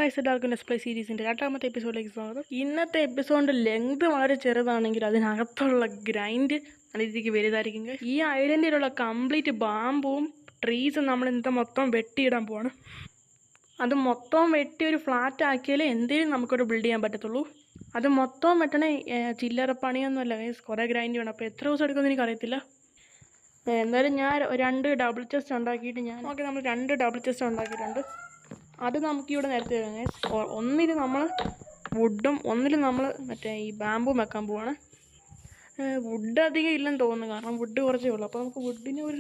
Guys, എല്ലാവർക്കും let's play സീരീസിൻ്റെ 8ാമത്തെ എപ്പിസോഡിലേക്ക് സ്വാഗതം. ഇന്നത്തെ എപ്പിസോഡിൻ്റെ ലെങ്ത് വളരെ ചെറുതാണെങ്കിൽ അതിനകത്തുള്ള ഗ്രൈൻഡ് നല്ല രീതിക്ക് വലുതായിരിക്കും. ഈ ഐലൻഡിലുള്ള കംപ്ലീറ്റ് ബാമ്പും ട്രീസും നമ്മൾ ഇന്നത്തെ മൊത്തം വെട്ടിയിടാൻ പോവാണ്. അത് മൊത്തം വെട്ടി ഒരു ഫ്ലാറ്റ് ആക്കിയാലേ എന്തെങ്കിലും നമുക്കൊരു ബിൽഡ് ചെയ്യാൻ പറ്റത്തുള്ളൂ. അത് മൊത്തം വെട്ടണേ ചില്ലറ പണിയൊന്നുമല്ല ഗൈസ്, കുറേ ഗ്രൈൻഡ് വേണം. അപ്പോൾ എത്ര ദിവസം എടുക്കുമെന്ന് എനിക്കറിയത്തില്ല. എന്തായാലും ഞാൻ 2 ഡബിൾ ചെസ്റ്റ് ഉണ്ടാക്കിയിട്ട് നമ്മൾ 2 ഡബിൾ ചെസ്റ്റ് ഉണ്ടാക്കിയിട്ടുണ്ട്. അത് നമുക്കിവിടെ നിരത്തി തരാം. ഒന്നിൽ നമ്മൾ വുഡും ഒന്നിൽ നമ്മൾ മറ്റേ ഈ ബാമ്പും വെക്കാൻ പോവാണ്. വുഡ് അധികം ഇല്ലെന്ന് തോന്നുന്നു, കാരണം വുഡ് കുറച്ചേ ഉള്ളൂ. അപ്പോൾ നമുക്ക് വുഡിന് ഒരു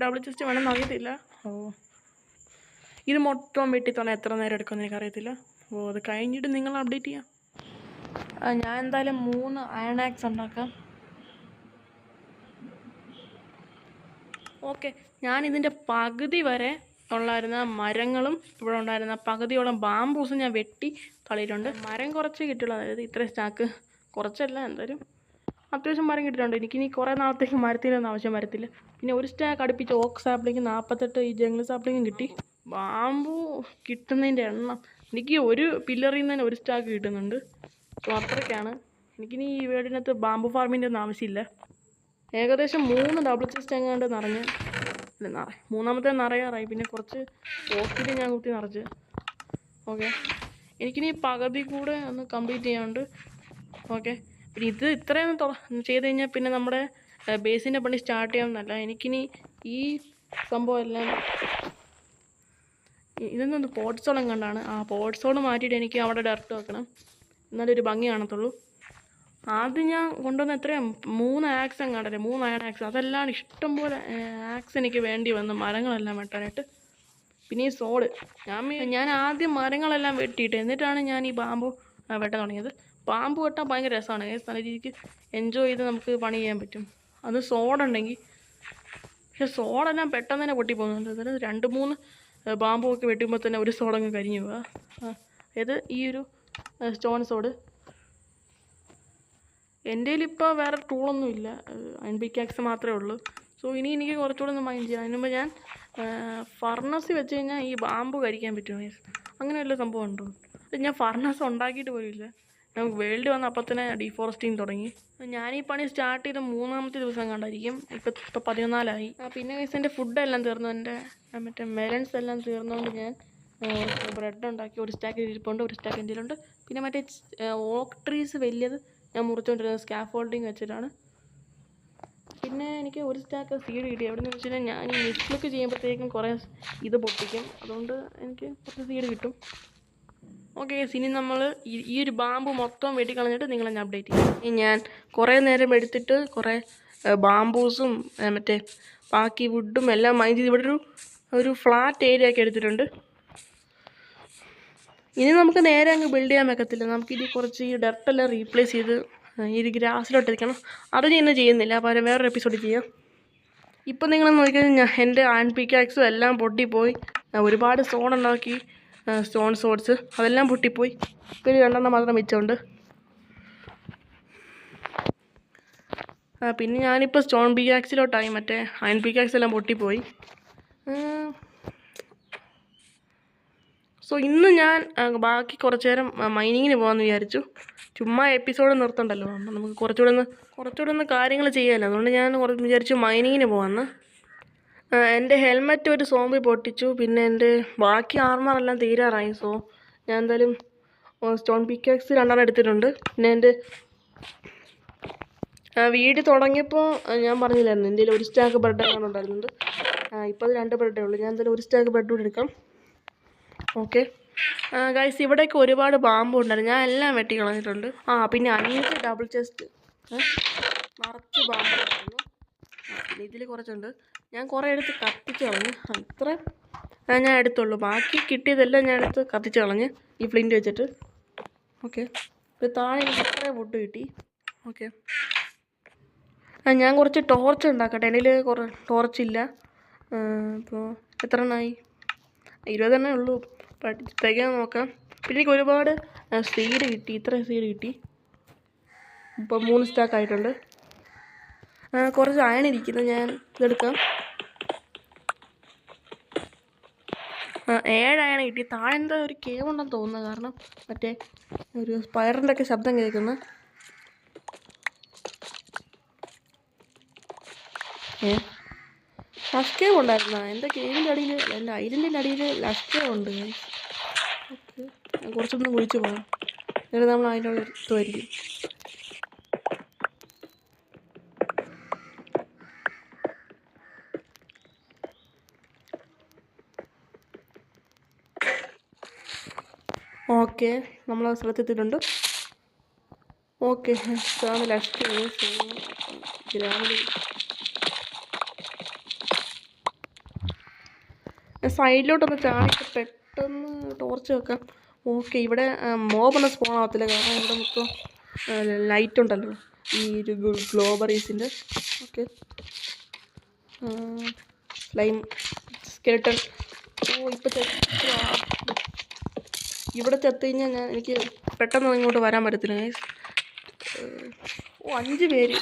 ഡബിൾ ചെസ്റ്റ് വേണമെന്ന് അറിയത്തില്ല. ഇത് മൊത്തം വെട്ടിത്തോണം എത്ര നേരം എടുക്കുമെന്ന് എനിക്കറിയത്തില്ല. അത് കഴിഞ്ഞിട്ട് നിങ്ങൾ അപ്ഡേറ്റ് ചെയ്യാം. ഞാൻ എന്തായാലും 3 അയൺ ആക്സ് ഉണ്ടാക്കാം. ഓക്കെ, ഞാനിതിൻ്റെ പകുതി വരെ ഉള്ളായിരുന്ന മരങ്ങളും ഇവിടെ ഉണ്ടായിരുന്ന പകുതിയോളം ബാമ്പൂസും ഞാൻ വെട്ടി കളയിട്ടുണ്ട്. മരം കുറച്ച് കിട്ടുള്ളൂ, അതായത് ഇത്രയും സ്റ്റാക്ക് കുറച്ചല്ല, എന്തായാലും അത്യാവശ്യം മരം കിട്ടിയിട്ടുണ്ട്. എനിക്കിനി കുറേ നാളത്തേക്ക് മരത്തിനൊന്നും ആവശ്യം വരത്തില്ല. പിന്നെ ഒരു സ്റ്റാക്ക് അടുപ്പിച്ച് ഓക്ക് സാപ്ലിങ് 48 ഈ ജംഗിൾ സാപ്ലിങ്ങും കിട്ടി. ബാമ്പു കിട്ടുന്നതിൻ്റെ എണ്ണം എനിക്ക് ഒരു പില്ലറിൽ നിന്ന് തന്നെ ഒരു സ്റ്റാക്ക് കിട്ടുന്നുണ്ട്. അപ്പോൾ അത്രയ്ക്കാണ്. എനിക്കിനി ഈ വീടിനകത്ത് ബാമ്പു ഫാർമിൻ്റെ ഒന്നും ആവശ്യമില്ല. ഏകദേശം 3 ഡബിൾ ചെസ്റ്റ് എങ്ങാണ്ട് നിറഞ്ഞ് മൂന്നാമത്തെ നിറയാറായി. പിന്നെ കുറച്ച് ഓക്കിൽ ഞാൻ കുത്തി നിറച്ച്. ഓക്കെ, എനിക്കിനി പകുതി കൂടെ ഒന്ന് കംപ്ലീറ്റ് ചെയ്യാനുണ്ട്. ഓക്കെ, പിന്നെ ഇത് ഇത്രയും ചെയ്ത് കഴിഞ്ഞാൽ പിന്നെ നമ്മുടെ ബേസിൻ്റെ പണി സ്റ്റാർട്ട് ചെയ്യാമെന്നല്ല. എനിക്കിനി ഈ സംഭവം എല്ലാം ഇതൊന്നും പോട്ട്സോളം കണ്ടാണ്. ആ പോട്ട്സോൾ മാറ്റിയിട്ട് എനിക്ക് അവിടെ ഡയറക്റ്റ് വെക്കണം, എന്നാലേ ഒരു ഭംഗി കാണത്തുള്ളൂ. ആദ്യം ഞാൻ കൊണ്ടുവന്ന എത്രയാണ് 3 ആക്സ് എങ്ങാണ്ടല്ലേ, 3 അയൺ ആക്സ്. അതെല്ലാം ഇഷ്ടംപോലെ ആക്സ് എനിക്ക് വേണ്ടി വന്നു മരങ്ങളെല്ലാം വെട്ടാനായിട്ട്. പിന്നെ ഈ സോഡ് ഞാൻ ആദ്യം മരങ്ങളെല്ലാം വെട്ടിയിട്ട് എന്നിട്ടാണ് ഞാൻ ഈ ബാമ്പു വെട്ടാൻ തുടങ്ങിയത്. ബാമ്പു വെട്ടാൻ ഭയങ്കര രസമാണ്, നല്ല രീതിക്ക് എൻജോയ് ചെയ്ത് നമുക്ക് പണി ചെയ്യാൻ പറ്റും. അത് സോഡുണ്ടെങ്കിൽ. പക്ഷെ സോഡെല്ലാം പെട്ടെന്ന് തന്നെ പൊട്ടിപ്പോകുന്നുണ്ട്. അതായത് 2-3 ബാമ്പു ഒക്കെ വെട്ടുമ്പോൾ തന്നെ ഒരു സോഡങ്ങ് കരിഞ്ഞു പോവുക. അതായത് ഈ ഒരു സ്റ്റോൺ സോഡ്. എൻ്റെ കയ്യിൽ ഇപ്പോൾ വേറെ ടൂളൊന്നും ഇല്ല, അയൺ പിക്കാക്സ് മാത്രമേ ഉള്ളൂ. സോ ഇനി എനിക്ക് കുറച്ചുകൂടെ ഒന്ന് മൈൻഡ് ചെയ്യാം. അതിന് മുമ്പ് ഞാൻ ഫർണസ് വെച്ച് കഴിഞ്ഞാൽ ഈ ബാമ്പു കരിക്കാൻ പറ്റുമോ, അങ്ങനെ വല്ല സംഭവം ഉണ്ടോ? ഞാൻ ഫർണസ് ഉണ്ടാക്കിയിട്ട് പോലും ഇല്ല. നമുക്ക് വേൾഡ് വന്ന അപ്പം തന്നെ ഡീഫോറസ്റ്റിങ് തുടങ്ങി. ഞാനീ പണി സ്റ്റാർട്ട് ചെയ്ത 3ാമത്തെ ദിവസം കണ്ടായിരിക്കും. ഇപ്പോൾ 14 പിന്നെ എൻ്റെ ഫുഡെല്ലാം തീർന്നു. എൻ്റെ മറ്റേ മെലൻസ് എല്ലാം തീർന്നുകൊണ്ട് ഞാൻ ബ്രെഡ് ഉണ്ടാക്കി. ഒരു സ്റ്റാക്ക് ഇരിപ്പുണ്ട്, ഒരു സ്റ്റാക്ക് എൻ്റെ കയ്യിലുണ്ട്. പിന്നെ മറ്റേ ഓക്ക് ട്രീസ് വലിയത് ഞാൻ മുറിച്ചുകൊണ്ടിരുന്നത് സ്കാഫോൾഡിങ് വെച്ചിട്ടാണ്. പിന്നെ എനിക്ക് ഒരു സ്റ്റാക്ക് സീഡ് കിട്ടി. എവിടെ നിന്ന് വെച്ച് കഴിഞ്ഞാൽ ഞാൻ ഈ മിസ്ലുക്ക് ചെയ്യുമ്പോഴത്തേക്കും കുറേ ഇത് പൊട്ടിക്കും, അതുകൊണ്ട് എനിക്ക് കുറച്ച് സീഡ് കിട്ടും. ഓക്കെ, ഇനി നമ്മൾ ഈ ഒരു ബാമ്പു മൊത്തം വെട്ടിക്കളഞ്ഞിട്ട് നിങ്ങളെ ഞാൻ അപ്ഡേറ്റ് ചെയ്യും. ഞാൻ കുറേ നേരം എടുത്തിട്ട് കുറേ ബാമ്പൂസും മറ്റേ ബാക്കി വുഡും എല്ലാം മൈൻഡ് ചെയ്ത് ഇവിടെ ഒരു ഫ്ലാറ്റ് ഏരിയ ഒക്കെ എടുത്തിട്ടുണ്ട്. ഇനി നമുക്ക് നേരെ അങ്ങ് ബിൽഡ് ചെയ്യാൻ വെക്കത്തില്ല. നമുക്കിനി കുറച്ച് ഈ ഡർട്ടെല്ലാം റീപ്ലേസ് ചെയ്ത് ഈ ഗ്രാസിലോട്ട് എത്തിക്കണം. അത് ഞാൻ ഇന്ന് ചെയ്യുന്നില്ല, അപ്പോൾ വേറൊരു എപ്പിസോഡ് ചെയ്യാം. ഇപ്പം നിങ്ങൾ നോക്കിക്കഴിഞ്ഞാൽ എൻ്റെ അയൺ പിക്കാക്സും എല്ലാം പൊട്ടിപ്പോയി. ഒരുപാട് സ്റ്റോൺ ഉണ്ടാക്കി, സ്റ്റോൺ സോഡ്സ് അതെല്ലാം പൊട്ടിപ്പോയി. പിന്നെ 2 മാത്രം മിച്ചമുണ്ട്. പിന്നെ ഞാനിപ്പോൾ സ്റ്റോൺ പിക്കാക്സിലോട്ടായി. മറ്റേ അയൺ പിക്കാക്സ് എല്ലാം പൊട്ടിപ്പോയി. സോ ഇന്ന് ഞാൻ ബാക്കി കുറച്ച് നേരം മൈനിങ്ങിന് പോകാമെന്ന് വിചാരിച്ചു. ചുമ്മാ എപ്പിസോഡ് നിർത്തണ്ടല്ലോ, നമുക്ക് കുറച്ചുകൂടെ ഒന്ന് കാര്യങ്ങൾ ചെയ്യാമല്ലോ. അതുകൊണ്ട് ഞാൻ വിചാരിച്ചു മൈനിങ്ങിന് പോകാമെന്ന്. എൻ്റെ ഹെൽമെറ്റ് ഒരു സോംബി പൊട്ടിച്ചു. പിന്നെ എൻ്റെ ബാക്കി ആർമറെല്ലാം തീരാറായി. സോ ഞാൻ എന്തായാലും സ്റ്റോൺ പിക്കാക്സ് 2 എടുത്തിട്ടുണ്ട്. പിന്നെ എൻ്റെ വീട് തുടങ്ങിയപ്പോൾ ഞാൻ പറഞ്ഞില്ലായിരുന്നു എൻ്റെ ഒരു സ്റ്റാക്ക് ബ്രെഡ് എങ്ങനെ ഉണ്ടായിരുന്നുണ്ട്. ഇപ്പോൾ അത് 2 ബ്രെഡേ ഉള്ളൂ. ഞാൻ എന്തായാലും ഒരു സ്റ്റാക്ക് ബ്രെഡ് കൂടെ എടുക്കാം. ഓക്കെ ഗൈസ്, ഇവിടേക്ക് ഒരുപാട് ബാമ്പു ഉണ്ടായിരുന്നു, ഞാൻ എല്ലാം വെട്ടി കളഞ്ഞിട്ടുണ്ട്. പിന്നെ 5 ഡബിൾ ചെസ്റ്റ് നിറച്ച് ബാമ്പു ഉണ്ടായിരുന്നു. പിന്നെ ഇതിൽ കുറച്ചുണ്ട്, ഞാൻ കുറേ എടുത്ത് കത്തിച്ച് കളഞ്ഞ്. ഇത്ര ഞാൻ എടുത്തുള്ളൂ, ബാക്കി കിട്ടിയതെല്ലാം ഞാൻ എടുത്ത് കത്തിച്ച് കളഞ്ഞ് ഈ ഫ്ലിൻറ്റ് വെച്ചിട്ട്. ഓക്കെ, ഇപ്പോൾ താഴെ എനിക്ക് ഇത്രയും വുഡ് കിട്ടി. ഓക്കെ, ഞാൻ കുറച്ച് ടോർച്ച് ഉണ്ടാക്കട്ടെ. എൻ്റെ കയ്യിൽ കുറേ ടോർച്ചില്ല. ഇപ്പോൾ എത്ര എണ്ണമായി? 20 ഉള്ളൂ. തികയാൻ നോക്കാം. പിന്നെ എനിക്ക് ഒരുപാട് സീഡ് കിട്ടി. ഇത്രയും സീഡ് കിട്ടി. ഇപ്പോൾ 3 സ്റ്റാക്ക് ആയിട്ടുണ്ട്. കുറച്ച് അയൺ ഇരിക്കുന്നു, ഞാൻ ഇതെടുക്കാം. ഏഴായാണ് കിട്ടി. താഴെ എന്താ ഒരു കേവ് ഉണ്ടെന്ന് തോന്നുന്നത്, കാരണം മറ്റേ ഒരു സ്പൈറിൻ്റെ ഒക്കെ ശബ്ദം കേൾക്കുന്നു. ലഷ് കേവ് ഉണ്ടായിരുന്ന എൻ്റെ കേവിൻ്റെ അടിയിൽ, എൻ്റെ ഐലൻഡിൻ്റെ അടിയിൽ ലഷ് കേവ് ഉണ്ട്. ഓക്കെ, കുറച്ചൊന്നും കുഴിച്ച് പോകാം, എന്നിട്ട് നമ്മൾ അതിൻ്റെ അടുത്തുമായിരിക്കും. ഓക്കെ, നമ്മൾ ആ സ്ഥലത്തെത്തിയിട്ടുണ്ട്. ഓക്കെ, ഇതാണ് ലഷ് കേവ്. ഗ്രാമിൽ സൈഡിലോട്ടൊന്ന് ചാടിയിട്ട് പെട്ടെന്ന് ടോർച്ച് വെക്കാം. ഓക്കെ, ഇവിടെ മോബൊന്നും സ്പോൺ ആവത്തില്ല, കാരണം ഇവിടെ മൊത്തം ലൈറ്റ് ഉണ്ടല്ലോ, ഈ ഒരു ഗ്ലോബറീസിൻ്റെ. Okay, flame skeleton. ഇപ്പം ഇവിടെ ചത്തു കഴിഞ്ഞാൽ എനിക്ക് പെട്ടെന്ന് ഇങ്ങോട്ട് വരാൻ പറ്റത്തില്ല. 5 പേര്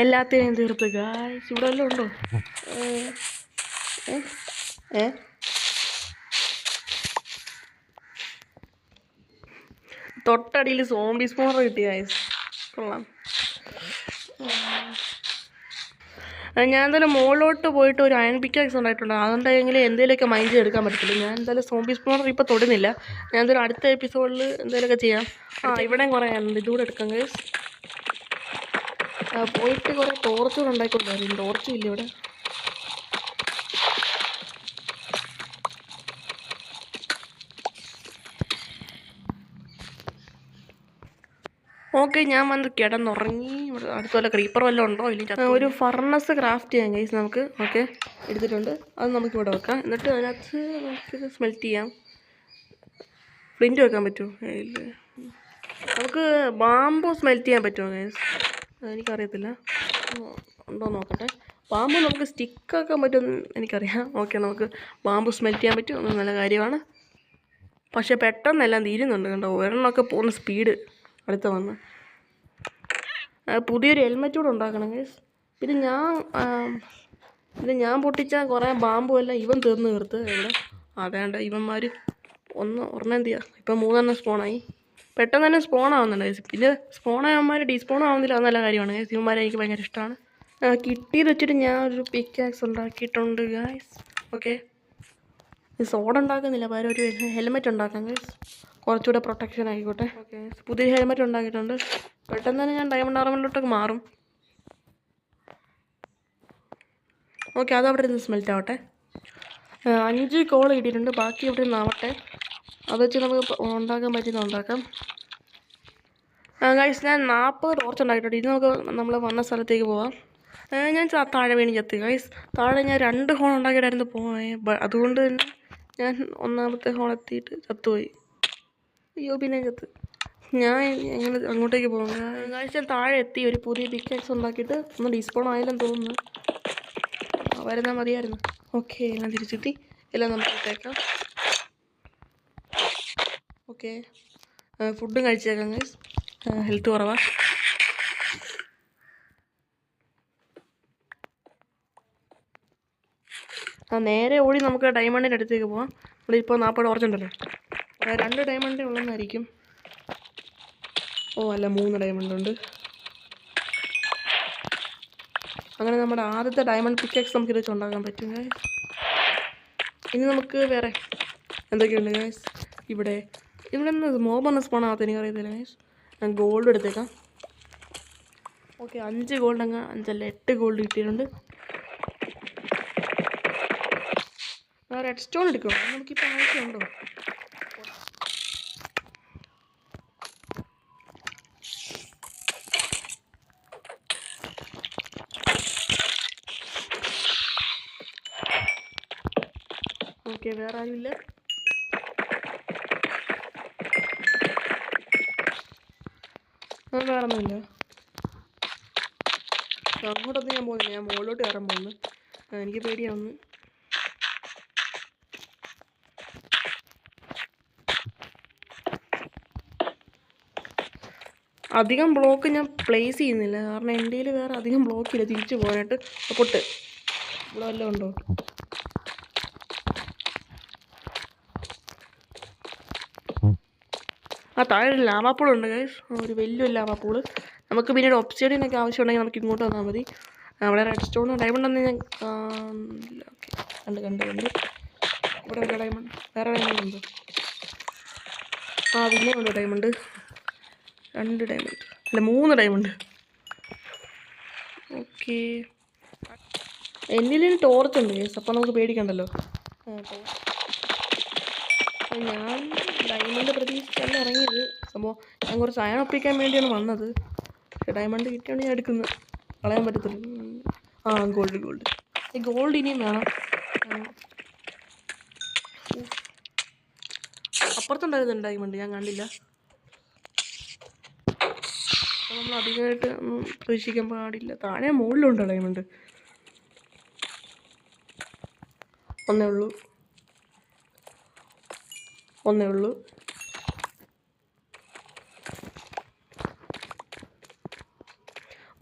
എല്ലാത്തിനെയും തീർത്ത് ഗായ്സ്. ഇവിടെ വല്ലതും ഉണ്ടോ? തൊട്ടടിയിൽ സോംബി സ്പോണർ കിട്ടി ഗായ്സ്, കൊള്ളാം. ഞാൻ എന്തായാലും മുകളിലോട്ട് പോയിട്ട് ഒരു അയൺ പിക്കാക്സ് ഉണ്ടായിട്ടുണ്ട്, അതുകൊണ്ടെങ്കിൽ എന്തെങ്കിലുമൊക്കെ മൈൻഡ് ചെയ്തെടുക്കാൻ പറ്റത്തില്ല. ഞാൻ എന്തായാലും സോംബി സ്പോണർ ഇപ്പോൾ തൊടുന്നില്ല. ഞാൻ എന്തായാലും അടുത്ത എപ്പിസോഡിൽ എന്തെങ്കിലുമൊക്കെ ചെയ്യാം. ഇവിടെയും കുറേ ആണുണ്ട്, ഇതുകൂടെ എടുക്കാം ഗൈസ്. പോയിട്ട് കുറേ ടോർച്ചുകൾ ഉണ്ടായിക്കൊണ്ടായിരുന്നു. ടോർച്ചും ഇല്ല ഇവിടെ. ഓക്കെ, ഞാൻ വന്ന് കിടന്നുറങ്ങി. ഇവിടെ അടുത്ത വല്ല ക്രീപ്പർ വല്ലതും ഉണ്ടോ? ഇല്ലെങ്കിൽ ഒരു ഫർണസ് ക്രാഫ്റ്റ് ചെയ്യാം ഗൈസ് നമുക്ക്. ഓക്കെ, എടുത്തിട്ടുണ്ട്, അത് നമുക്കിവിടെ വെക്കാം. എന്നിട്ട് അതിനകത്ത് നമുക്കിത് സ്മെൽറ്റ് ചെയ്യാം. ഫ്ലിൻറ്റ് വെക്കാൻ പറ്റുമോ? ഇല്ല. നമുക്ക് ബാമ്പു സ്മെൽറ്റ് ചെയ്യാൻ പറ്റുമോ ഗൈസ്? എനിക്കറിയത്തില്ല, ഉണ്ടോ നോക്കട്ടെ. ബാമ്പു നമുക്ക് സ്റ്റിക്കാക്കാൻ പറ്റുമെന്ന് എനിക്കറിയാം. ഓക്കെ, നമുക്ക് ബാമ്പു സ്മെൽറ്റ് ചെയ്യാൻ പറ്റും, അത് നല്ല കാര്യമാണ്. പക്ഷേ പെട്ടെന്നെല്ലാം തീരുന്നുണ്ട് കണ്ടോ, ഒരെണ്ണമൊക്കെ പോകുന്ന സ്പീഡ് അടുത്ത വന്ന്. പുതിയൊരു ഹെൽമെറ്റ് കൂടെ ഉണ്ടാക്കണം ഗൈസ്. ഇത് ഞാൻ പൊട്ടിച്ച കുറേ ബാമ്പു എല്ലാം ഇവൻ തീർത്ത് ഇവിടെ. അതേണ്ട ഇവന്മാർ ഒരെണ്ണം എന്ത് ചെയ്യുക, ഇപ്പം 3 സ്പോണായി. പെട്ടെന്ന് തന്നെ സ്പോൺ ആവുന്നുണ്ട് ഗൈസ്. പിന്നെ സ്പോണായവന്മാർ ഡീസ്പോൺ ആവുന്നില്ല, അത് നല്ല കാര്യമാണ് ഗൈസ്. ഇവന്മാരെ എനിക്ക് ഭയങ്കര ഇഷ്ടമാണ്. കിട്ടിയത് വെച്ചിട്ട് ഞാൻ ഒരു പിക്കാക്സ് ഉണ്ടാക്കിയിട്ടുണ്ട് ഗൈസ്. ഓക്കെ, സോഡ് ഉണ്ടാക്കുന്നില്ല, പകരം ഒരു ഹെൽമെറ്റ് ഉണ്ടാക്കാം ഗൈസ്, കുറച്ചുകൂടെ പ്രൊട്ടക്ഷൻ ആയിക്കോട്ടെ. ഓക്കെ, പുതിയ ഹെൽമെറ്റ് ഉണ്ടാക്കിയിട്ടുണ്ട്. പെട്ടെന്ന് തന്നെ ഞാൻ ഡയമണ്ട് ആർമറിലോട്ടൊക്കെ മാറും. ഓക്കെ, അതവിടെ നിന്ന് സ്മെൽറ്റ് ആവട്ടെ. 5 കോൾ കിട്ടിയിട്ടുണ്ട്, ബാക്കി ഇവിടെ നിന്നാവട്ടെ. അത് വെച്ച് നമുക്ക് ഉണ്ടാക്കാൻ പറ്റുന്ന ഉണ്ടാക്കാം. ഗൈസ്, ഞാൻ 40 ടോർച്ച് ഉണ്ടാക്കിയിട്ടുണ്ട്. ഇത് നമുക്ക് നമ്മൾ വന്ന സ്ഥലത്തേക്ക് പോവാം. ഞാൻ താഴെ വീണ് ചത്ത് ഗൈസ്. താഴെ ഞാൻ 2 ഹോൾ ഉണ്ടാക്കിയിട്ടായിരുന്നു പോയത്, അതുകൊണ്ട് തന്നെ ഞാൻ 1ാമത്തെ ഹോൾ എത്തിയിട്ട് ചത്തുപോയി. അയ്യോ, പിന്നെ ചത്ത്. ഞാൻ എങ്ങനെ അങ്ങോട്ടേക്ക് പോകും ഗൈസ്? ഞാൻ താഴെ എത്തി, ഒരു പുതിയ പിക്കാക്സ് ഉണ്ടാക്കിയിട്ട് ഒന്ന് ഡീസ്പോൺ ആയില്ലെന്ന് തോന്നുന്നു. വരുന്നാൽ മതിയായിരുന്നു. ഓക്കെ, എല്ലാം തിരിച്ചെത്തി, എല്ലാം നമുക്ക് ഇട്ടേക്കാം. ഓക്കെ, ഫുഡും കഴിച്ചേക്കാം ഗൈസ്, ഹെൽത്ത് കുറവാണ്. നേരെ ഓടി നമുക്ക് ഡയമണ്ടിൻ്റെ അടുത്തേക്ക് പോവാം. ഇവിടെ ഇപ്പോൾ 40 ടോർച്ച് ഉണ്ടല്ലോ, 2 ഡയമണ്ട് ഉള്ളതെന്നായിരിക്കും. അല്ല, 3 ഡയമണ്ട് ഉണ്ട്. അങ്ങനെ നമ്മുടെ ആദ്യത്തെ ഡയമണ്ട് പിക്കാക്സ് നമുക്ക് ഇത് ഉണ്ടാക്കാൻ പറ്റും ഗൈസ്. ഇനി നമുക്ക് വേറെ എന്തൊക്കെയുണ്ട് ഗൈസ്? ഇവിടെ നിന്ന് മോബൊന്നും സ്പോൺ ആകത്ത് എനിക്കറിയത്തില്ല ഗൈസ്. ഞാൻ ഗോൾഡ് എടുത്തേക്കാം. ഓക്കെ, 5 ഗോൾഡ് 8 ഗോൾഡ് കിട്ടിയിട്ടുണ്ട്. റെഡ് സ്റ്റോൺ എടുക്കണം, നമുക്കിപ്പോൾ ആവശ്യമുണ്ടോ? ഓക്കെ, വേറെ ആരുമില്ല. വേറെ ഒന്നുമില്ല. അങ്ങോട്ടൊന്നും ഞാൻ പോകുന്നില്ല, ഞാൻ മുകളിലോട്ട് കയറാൻ പോകുന്നു. എനിക്ക് പേടിയാവുന്നു. അധികം ബ്ലോക്ക് ഞാൻ പ്ലേസ് ചെയ്യുന്നില്ല, കാരണം എൻ്റെ കയ്യിൽ വേറെ അധികം ബ്ലോക്കില്ല തിരിച്ചു പോകാനായിട്ട്. പൊട്ട് ഇവിടെ വല്ലതും ഉണ്ടോ? ആ താഴെ ഒരു ലാവാപ്പൂളുണ്ട് ഗൈസ്, ഒരു വലിയൊരു ലാവാപ്പൂള്. നമുക്ക് പിന്നീട് ഒബ്സിഡിയനൊക്കെ ആവശ്യമുണ്ടെങ്കിൽ നമുക്ക് ഇങ്ങോട്ട് വന്നാൽ മതി. അവിടെ റെഡ് സ്റ്റോണും ഡയമണ്ട് ഒന്നും ഞാൻ ഓക്കെ കണ്ട് ഇവിടെ വല്ല ഡയമണ്ട്, വേറെ ഡയമണ്ട് ഉണ്ടോ? ആ പിന്നെ ഉണ്ട് ഡയമണ്ട്, 2 ഡയമണ്ട് അല്ല 3 ഡയമണ്ട്. ഓക്കെ, എന്നിൽ ടോർച്ച് ഉണ്ട് ഗൈസ്, അപ്പോൾ നമുക്ക് പേടിക്കണ്ടല്ലോ. ഞാൻ ഡയമണ്ട് പ്രതീക്ഷിച്ചല്ല ഇറങ്ങിയത്. സംഭവം ഞാൻ കുറച്ച് അയൺ ഒപ്പിക്കാൻ വേണ്ടിയാണ് വന്നത്. പക്ഷേ ഡയമണ്ട് കിട്ടിയോണ്ട് ഞാൻ എടുക്കുന്നു, കളയാൻ പറ്റത്തില്ല. ആ ഗോൾഡ് ഈ ഗോൾഡ് ഇനിയും വേണം. അപ്പുറത്തുണ്ടായിരുന്നു ഡയമണ്ട്, ഞാൻ കണ്ടില്ല. അപ്പോൾ നമ്മൾ അധികമായിട്ട് ഒന്നും പ്രതീക്ഷിക്കാൻ പാടില്ല. താഴെ മുകളിലുണ്ടോ ഡയമണ്ട്? ഒന്നേ ഉള്ളൂ.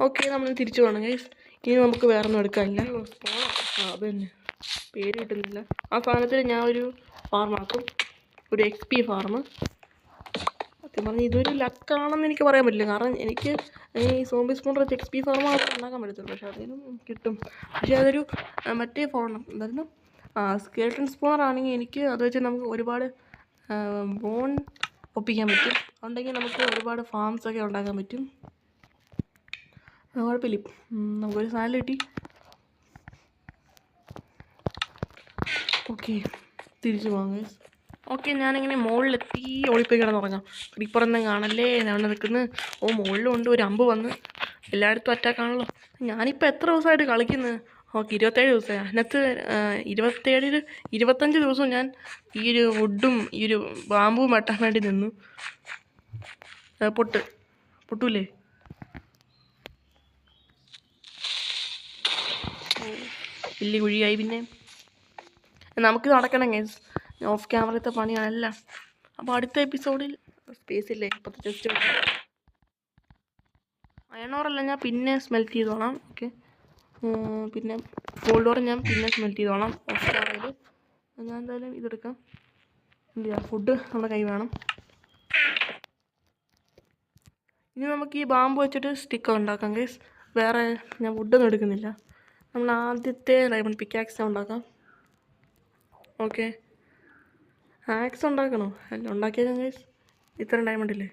ഓക്കെ, നമ്മൾ തിരിച്ചു പോകണം ഗൈസ്. ഇനി നമുക്ക് വേറെ ഒന്നും എടുക്കാനില്ല. അത് തന്നെ പേര് കിട്ടുന്നില്ല. ആ സാധനത്തിൽ ഞാൻ ഒരു ഫാർമാക്കും, ഒരു XP ഫാർം. സത്യം പറഞ്ഞാൽ ഇതൊരു ലക്കാണെന്ന് എനിക്ക് പറയാൻ പറ്റില്ല. കാരണം എനിക്ക് ഈ സോംബി സ്പോണർ വെച്ച് XP ഫാർം മാത്രമേ ഉണ്ടാക്കാൻ പറ്റത്തുള്ളൂ. പക്ഷേ അതിനും കിട്ടും. പക്ഷേ അതൊരു മറ്റേ ഫോണം എന്തായിരുന്നു, സ്കെൽട്ടൺ സ്പോണർ ആണെങ്കിൽ എനിക്ക് അത് വെച്ച് നമുക്ക് ഒരുപാട് ബോൺ ഒപ്പിക്കാൻ പറ്റും. അതുണ്ടെങ്കിൽ നമുക്ക് ഒരുപാട് ഫാംസൊക്കെ ഉണ്ടാക്കാൻ പറ്റും. കുഴപ്പമില്ല, നമുക്കൊരു സാലറി കിട്ടി. ഓക്കെ, തിരിച്ചു പോകാം ഗൈസ്. ഓക്കെ, ഞാനിങ്ങനെ മുകളിലെത്തി ഓളിപ്പോയി കിടന്ന് ഉറങ്ങാം. ക്രീപ്പറൊന്നും കാണല്ലേ, ഞാൻ നിൽക്കുന്നത്. ഓ മുകളിലും ഉണ്ട്, ഒരു അമ്പ് വന്ന് എല്ലായിടത്തും അറ്റാക്കാണല്ലോ. ഞാനിപ്പോൾ എത്ര ദിവസമായിട്ട് കളിക്കുന്നത്? ഓക്കെ 27 ദിവസമായി. അതിനകത്ത് 25 ദിവസവും ഞാൻ ഈ ഒരു വുഡും ഈ ഒരു ബാമ്പും വെട്ടാൻ വേണ്ടി നിന്നു. പൊട്ടൂലേ? വലിയ കുഴിയായി. പിന്നെ നമുക്ക് നടക്കണം ഗൈസ്, ഓഫ് ക്യാമറത്തെ പണിയാണല്ല. അപ്പോൾ അടുത്ത എപ്പിസോഡിൽ സ്പേസ് ഇല്ലേ, ഇപ്പോൾ ജസ്റ്റ് അയണോറല്ല ഞാൻ പിന്നെ സ്മെൽറ്റ് ചെയ്തോളാം. ഓക്കെ, പിന്നെ ഗോൾഡ് ഓർ ഞാൻ പിന്നെ സ്മെൽറ്റ് ചെയ്തോളാം ഓഫ് ക്യാമറയിൽ. ഞാൻ എന്തായാലും ഇതെടുക്കാം. എന്ത് ചെയ്യാം, ഫുഡ് നമ്മുടെ കൈ വേണം. ഇനി നമുക്ക് ഈ ബാമ്പ് വെച്ചിട്ട് സ്റ്റിക്ക് ഉണ്ടാക്കാം ഗൈസ്. വേറെ ഞാൻ വുഡൊന്നും എടുക്കുന്നില്ല. നമ്മൾ ആദ്യത്തെ ഡയമണ്ട് പിക്കാക്സ് ഉണ്ടാക്കാം. ഓക്കെ, ആക്സ് ഉണ്ടാക്കണോ? അല്ല, ഉണ്ടാക്കിയേക്കാം ഗൈസ്. ഇത്രയും ഡയമണ്ട് ഇല്ലേ?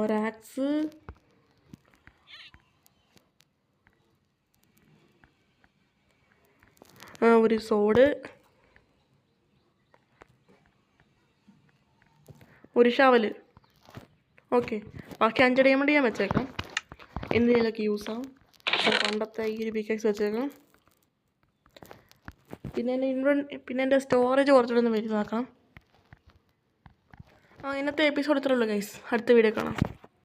ഒരാക്സ്, ഒരു സോഡ്, ഒരു ഷവല്. ഓക്കെ, ബാക്കി 5 ഡയമണ്ട് ഞാൻ വെച്ചേക്കാം, എന്തിനൊക്കെ യൂസ് ആവും. പണ്ടത്തെ ഈ ഒരു പിക്കാക്സ് വെച്ചേക്കാം. പിന്നെ എൻ്റെ സ്റ്റോറേജ് കുറച്ചുകൂടെ ഒന്ന് വലുതാക്കാം. ഇന്നത്തെ എപ്പിസോഡ് ഇത്രേ ഉള്ളൂ ഗൈസ്. അടുത്ത വീഡിയോ കാണാം.